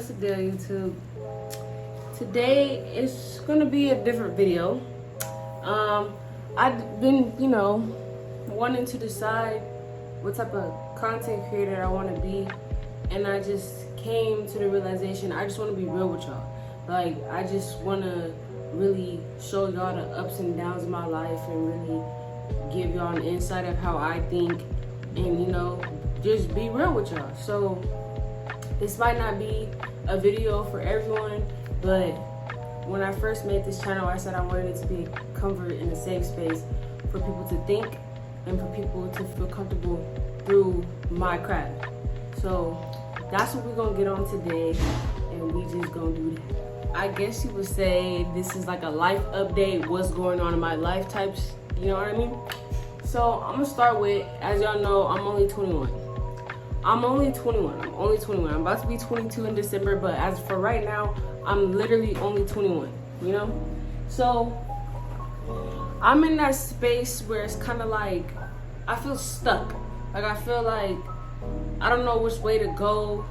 What's the deal, YouTube? Today it's gonna be a different video. I've been, wanting to decide what type of content creator I want to be, and I just came to the realization I just want to be real with y'all. Like, I just want to really show y'all the ups and downs of my life and really give y'all an insight of how I think, and just be real with y'all. So this might not be a video for everyone, but when I first made this channel, I said I wanted it to be a comfort and a safe space for people to think and for people to feel comfortable through my craft. So that's what we're gonna get on today, and we just gonna do that. I guess you would say this is like a life update, what's going on in my life types, you know what I mean? So I'm gonna start with, as y'all know, I'm only 21. I'm only 21. I'm about to be 22 in December, but as for right now, I'm literally only 21, So I'm in that space where it's kind of like, I feel stuck. Like, I feel like I don't know which way to go,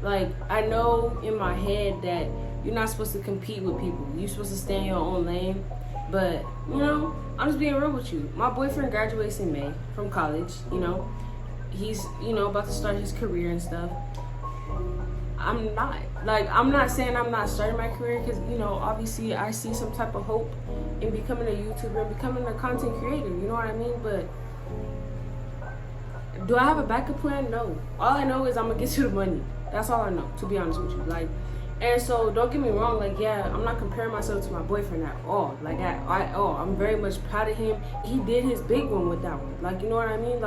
Like, I know in my head that you're not supposed to compete with people. You're supposed to stay in your own lane. But, I'm just being real with you. My boyfriend graduates in May from college, He's, about to start his career and stuff. I'm not. Like, I'm not saying I'm not starting my career because, obviously I see some type of hope in becoming a YouTuber and becoming a content creator, you know what I mean? But do I have a backup plan? No. All I know is I'm going to get you the money. That's all I know, to be honest with you. And so don't get me wrong, I'm not comparing myself to my boyfriend at all. I'm very much proud of him. He did his big one with that one. You know what I mean?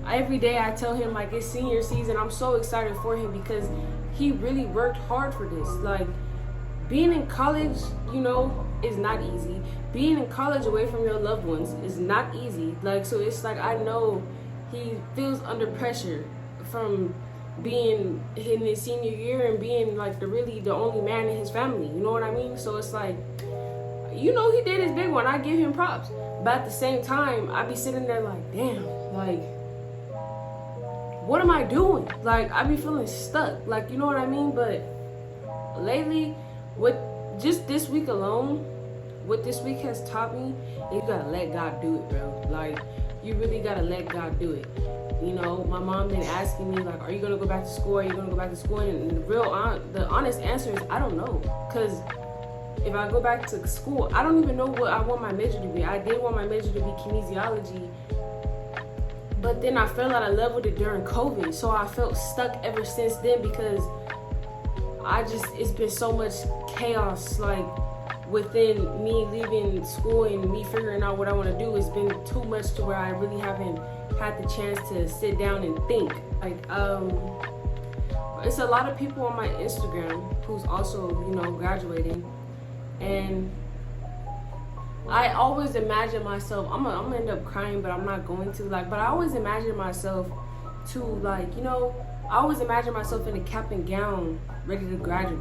Every day I tell him, it's senior season. I'm so excited for him because he really worked hard for this. Being in college, is not easy. Being in college away from your loved ones is not easy. So it's I know he feels under pressure from being in his senior year and being the only man in his family, you know what I mean? So it's he did his big one. I give him props, but at the same time I be sitting there damn, what am I doing? I be feeling stuck, you know what I mean? But lately, with just this week alone, what this week has taught me, you gotta let God do it, bro. You really gotta let God do it. My mom been asking me, are you gonna go back to school? Are you gonna go back to school? And the honest answer is, I don't know. Because if I go back to school, I don't even know what I want my major to be. I did want my major to be kinesiology, but then I fell out of love with it during COVID. So I felt stuck ever since then because it's been so much chaos, within me leaving school and me figuring out what I want to do. It's been too much to where I really haven't had the chance to sit down and think. It's a lot of people on my Instagram who's also, graduating, and I always imagine myself, I'm gonna end up crying, but I'm not going to, but I always imagine myself to, I always imagine myself in a cap and gown, ready to graduate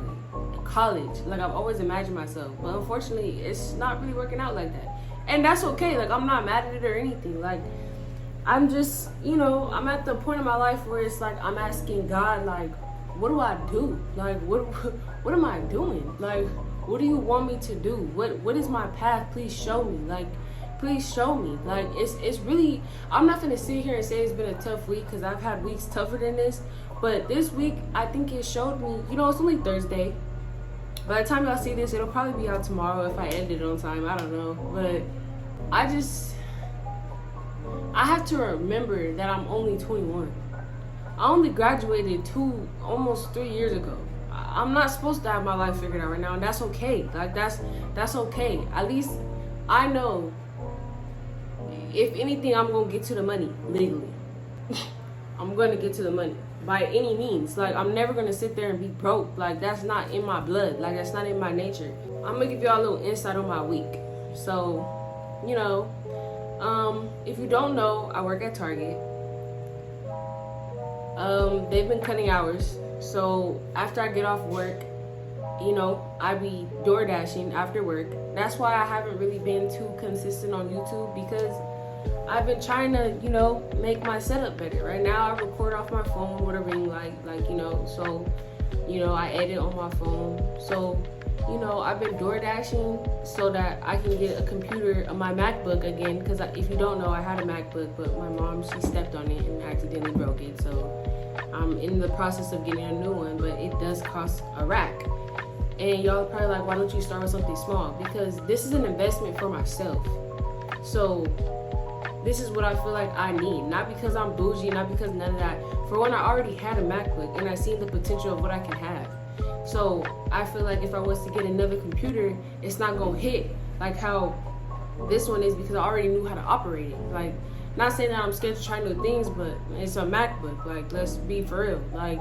college. I've always imagined myself, but unfortunately it's not really working out like that, and that's okay. I'm not mad at it or anything. I'm just, I'm at the point in my life where it's I'm asking God, what do I do? What am I doing? What do you want me to do? What is my path? Please show me. Please show me. It's really, I'm not gonna sit here and say it's been a tough week because I've had weeks tougher than this, but this week I think it showed me, it's only Thursday. By the time y'all see this, it'll probably be out tomorrow if I end it on time. I don't know, but I have to remember that I'm only 21. I only graduated almost 3 years ago. I'm not supposed to have my life figured out right now, and that's okay. That's okay. At least I know, if anything, I'm gonna get to the money legally. I'm gonna get to the money by any means. I'm never gonna sit there and be broke. That's not in my blood. That's not in my nature. I'm gonna give y'all a little insight on my week. So, if you don't know, I work at Target. They've been cutting hours, so after I get off work, I be door dashing after work. That's why I haven't really been too consistent on YouTube, because I've been trying to, make my setup better. Right now I record off my phone with a ring light, so You know, I edit on my phone. So, you know, I've been door dashing so that I can get a computer, my MacBook again. Because if you don't know, I had a MacBook, but my mom, she stepped on it and accidentally broke it. So I'm in the process of getting a new one, but it does cost a rack. And y'all are probably like, why don't you start with something small? Because this is an investment for myself. So this is what I feel like I need. Not because I'm bougie, not because none of that. For one, I already had a MacBook and I seen the potential of what I can have. So I feel like if I was to get another computer, it's not gonna hit like how this one is, because I already knew how to operate it. Like, not saying that I'm scared to try new things, but it's a MacBook. Like, let's be for real. Like,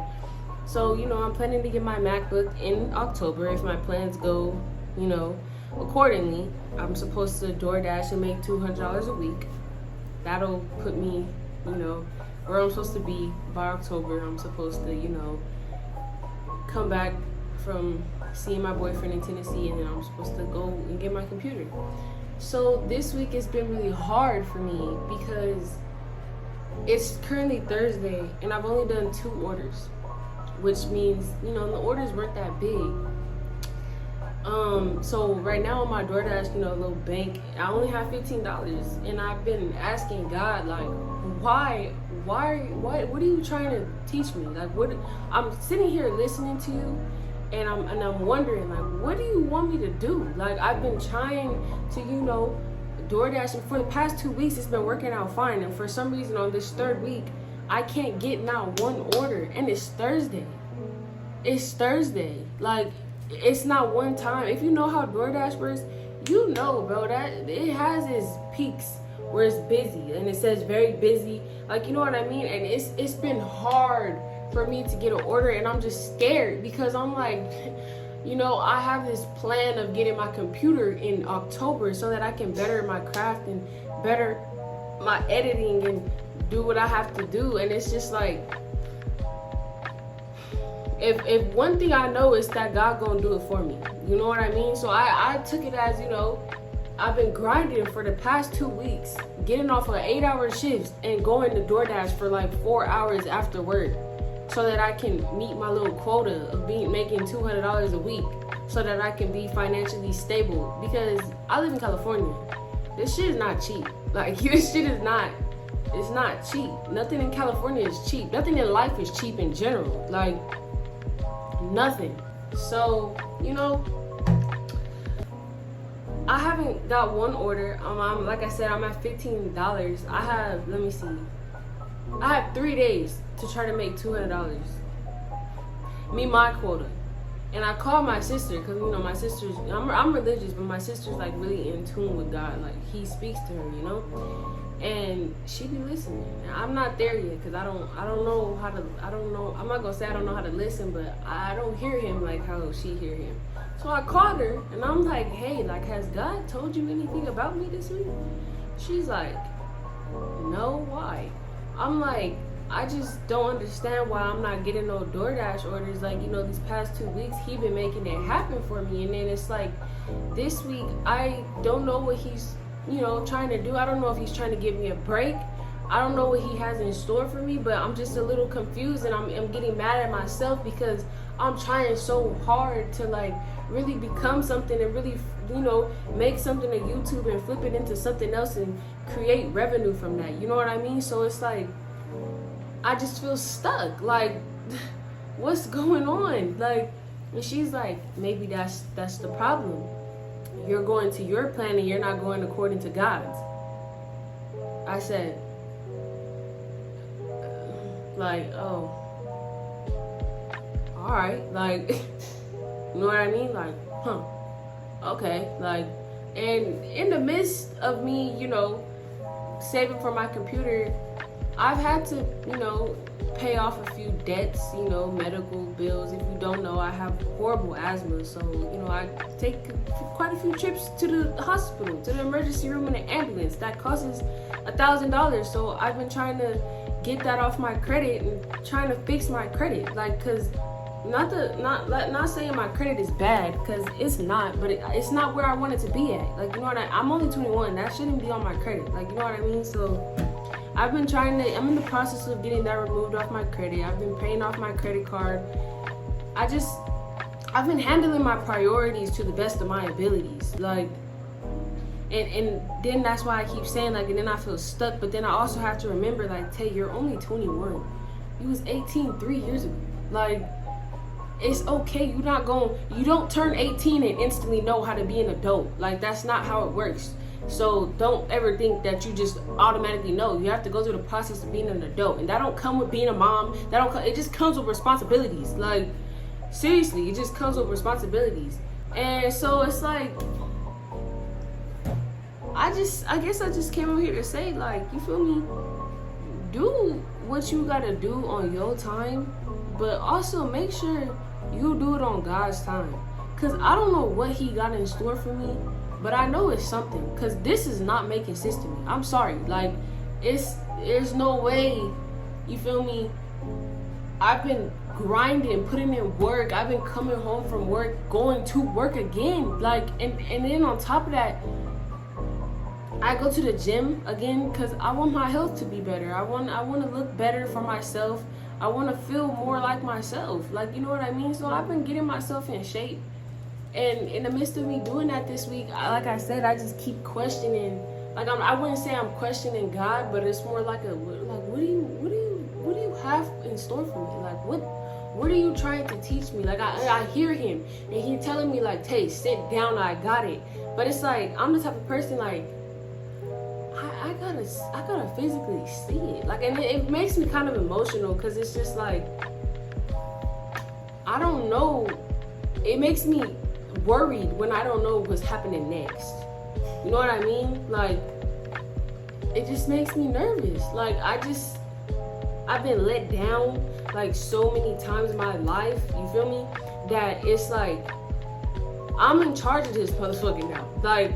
so, you know, I'm planning to get my MacBook in October if my plans go, you know, accordingly. I'm supposed to DoorDash and make $200 a week. That'll put me, you know, where I'm supposed to be by October. I'm supposed to, you know, come back from seeing my boyfriend in Tennessee, and then I'm supposed to go and get my computer. So this week it's been really hard for me because it's currently Thursday and I've only done 2 orders, which means, you know, the orders weren't that big. So right now on my DoorDash, you know, little bank, I only have $15, and I've been asking God, like, why, what are you trying to teach me? Like, what? I'm sitting here listening to you, and I'm wondering, like, what do you want me to do? Like, I've been trying to, you know, DoorDash, and for the past 2 weeks, it's been working out fine, and for some reason on this 3rd week, I can't get not one order, and it's Thursday. It's Thursday. Like, it's not one time. If you know how DoorDash works, you know, bro, that it has its peaks where it's busy and it says very busy. Like, you know what I mean? And it's been hard for me to get an order, and I'm just scared because I'm like, you know, I have this plan of getting my computer in October so that I can better my craft and better my editing and do what I have to do. And it's just like, if one thing I know is that God gonna do it for me. You know what I mean? So I took it as, you know, I've been grinding for the past 2 weeks, getting off of 8-hour shifts and going to DoorDash for like 4 hours after work so that I can meet my little quota of making $200 a week so that I can be financially stable, because I live in California. This shit is not cheap. Like, this shit is not, it's not cheap. Nothing in California is cheap. Nothing in life is cheap in general. Like, nothing. So, you know, I haven't got one order. I'm like I said, I'm at $15. I have, let me see, I have 3 days to try to make $200. Meet my quota. And I called my sister because, you know, my sister's, I'm religious, but my sister's like really in tune with God. Like, he speaks to her, you know, and she be listening. And I'm not there yet because I don't know how to, I'm not gonna say I don't know how to listen, but I don't hear him like how she hear him. So I called her and I'm like, hey, like, has God told you anything about me this week? She's like, no, why? I'm like, I just don't understand why I'm not getting no DoorDash orders. Like, you know, these past 2 weeks, he been making it happen for me. And then it's like, this week, I don't know what he's, you know, trying to do. I don't know if he's trying to give me a break. I don't know what he has in store for me, but I'm just a little confused, and I'm getting mad at myself because I'm trying so hard to, like, really become something and really, you know, make something on YouTube and flip it into something else and create revenue from that. You know what I mean? So it's like, I just feel stuck. Like, what's going on? Like, and she's like, maybe that's the problem. You're going to your plan and you're not going according to God's. I said, like, oh, all right. Like, you know what I mean? Like, huh, okay. Like, and in the midst of me, you know, saving for my computer, I've had to, you know, pay off a few debts, you know, medical bills. If you don't know, I have horrible asthma. So, you know, I take quite a few trips to the hospital, to the emergency room in an ambulance. That costs $1,000. So I've been trying to get that off my credit and trying to fix my credit. Like, cause not saying my credit is bad, because it's not, but it's not where I want it to be at. Like, you know what I'm only 21. That shouldn't be on my credit. Like, you know what I mean? So I've been I'm in the process of getting that removed off my credit. I've been paying off my credit card I've been handling my priorities to the best of my abilities. Like, and then that's why I keep saying, like, and then I feel stuck. But then I also have to remember, like, Tay, you're only 21. You was 18 3 years ago. Like, it's okay. You don't turn 18 and instantly know how to be an adult. Like, that's not how it works. So don't ever think that you just automatically know. You have to go through the process of being an adult, and that don't come with being a mom. It just comes with responsibilities. Like, seriously, it just comes with responsibilities. And so it's like, I guess I just came over here to say, like, you feel me? Do what you gotta do on your time, but also make sure you do it on God's time. Cause I don't know what He got in store for me, but I know it's something. Cause this is not making sense to me. I'm sorry. Like, there's no way, you feel me? I've been grinding, putting in work. I've been coming home from work, going to work again. Like, and then on top of that, I go to the gym again because I want my health to be better. I want to look better for myself. I want to feel more like myself. Like, you know what I mean? So I've been getting myself in shape. And in the midst of me doing that this week, like I said, I just keep questioning. Like, I wouldn't say I'm questioning God, but it's more like what do you have in store for me? Like, what are you trying to teach me? Like, I hear Him and He telling me, like, Tay, sit down, I got it. But it's like, I'm the type of person, like, I gotta physically see it. Like, and it makes me kind of emotional because it's just like, I don't know. It makes me worried when I don't know what's happening next. You know what I mean? Like, it just makes me nervous. Like, I've been let down like so many times in my life, you feel me? That it's like, I'm in charge of this motherfucking now. Like,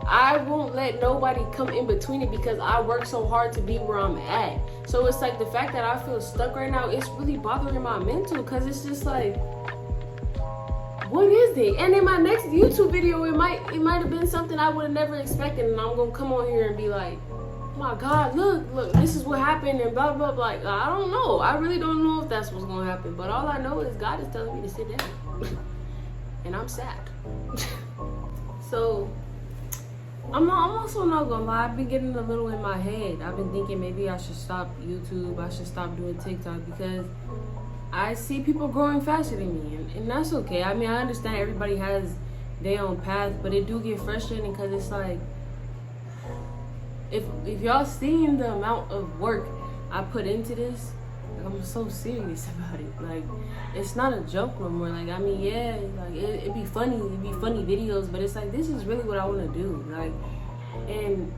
I won't let nobody come in between it because I work so hard to be where I'm at. So it's like the fact that I feel stuck right now, it's really bothering my mental because it's just like, what is it? And in my next YouTube video, it might have been something I would have never expected, and I'm gonna come on here and be like, oh my God, look, this is what happened, and blah blah blah. Like, I don't know. I really don't know if that's what's gonna happen. But all I know is God is telling me to sit down, and I'm sad. So I'm also not gonna lie, I've been getting a little in my head. I've been thinking maybe I should stop YouTube, I should stop doing TikTok because I see people growing faster than me, and that's okay. I mean, I understand everybody has their own path, but it do get frustrating because it's like, if y'all seen the amount of work I put into this, like, I'm so serious about it. Like, it's not a joke no more. Like, I mean, yeah, like, it'd be funny videos, but it's like, this is really what I want to do. Like, and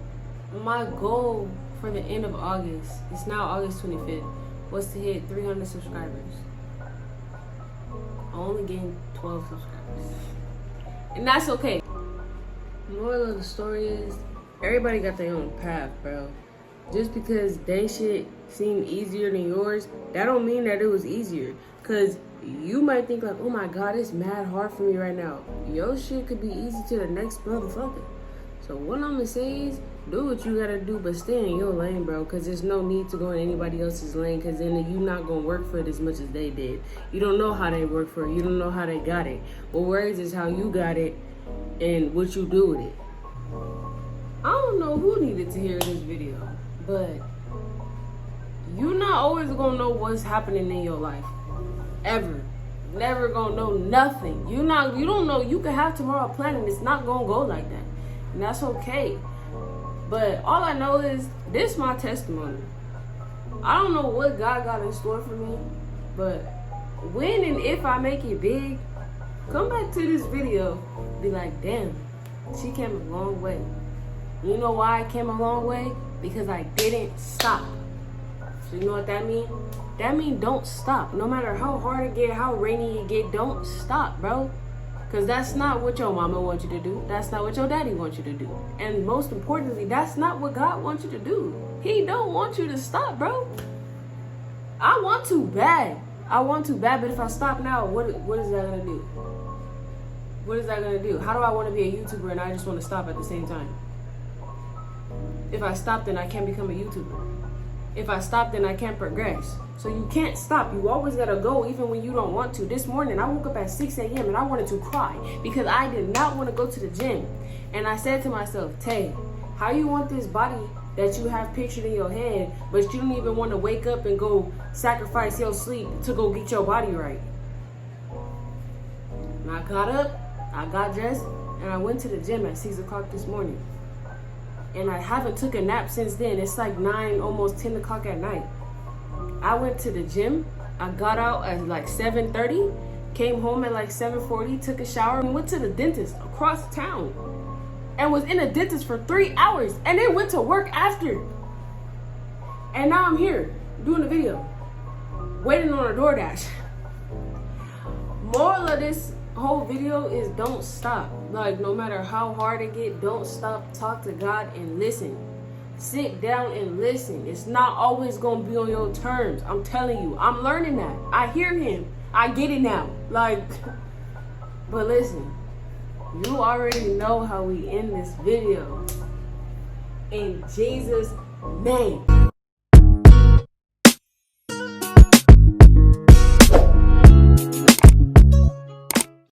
my goal for the end of August, it's now August 25th, was to hit 300 subscribers. I only gained 12 subscribers, and that's okay. Moral of the story is, everybody got their own path, bro. Just because they shit seem easier than yours, that don't mean that it was easier. Cause you might think like, oh my God, it's mad hard for me right now. Your shit could be easy to the next motherfucker. So what I'm gonna say is, do what you gotta do, but stay in your lane, bro. Cause there's no need to go in anybody else's lane. Cause then you not gonna work for it as much as they did. You don't know how they work for it. You don't know how they got it. What worries is how you got it and what you do with it. I don't know who needed to hear this video, but you're not always gonna know what's happening in your life, ever. Never gonna know nothing. You don't know. You could have tomorrow planned and it's not gonna go like that, and that's okay. But all I know is this my testimony. I don't know what God got in store for me, but when and if I make it big, come back to this video, be like, damn, she came a long way. You know why I came a long way? Because I didn't stop. So you know what that means? That means don't stop. No matter how hard it get, how rainy it get, don't stop, bro. Because that's not what your mama wants you to do. That's not what your daddy wants you to do. And most importantly, that's not what God wants you to do. He don't want you to stop, bro. I want to bad. But if I stop now, what is that going to do? What is that going to do? How do I want to be a YouTuber and I just want to stop at the same time? If I stop, then I can't become a YouTuber. If I stop, then I can't progress. So you can't stop. You always gotta go even when you don't want to. This morning, I woke up at 6 a.m. and I wanted to cry because I did not want to go to the gym. And I said to myself, Tay, how you want this body that you have pictured in your head, but you don't even want to wake up and go sacrifice your sleep to go get your body right? And I got up, I got dressed, and I went to the gym at 6 o'clock this morning. And I haven't took a nap since then. It's like 9, almost 10 o'clock at night. I went to the gym. I got out at like 7:30, came home at like 7:40, took a shower, and went to the dentist across town. And was in a dentist for 3 hours. And then went to work after. And now I'm here doing a video, waiting on a DoorDash. Moral of this whole video is don't stop. Like, no matter how hard it get, don't stop. Talk to God and listen. Sit down and listen. It's not always gonna be on your terms. I'm telling you, I'm learning that. I hear him. I get it now. Like, but listen, you already know how we end this video. In Jesus' name.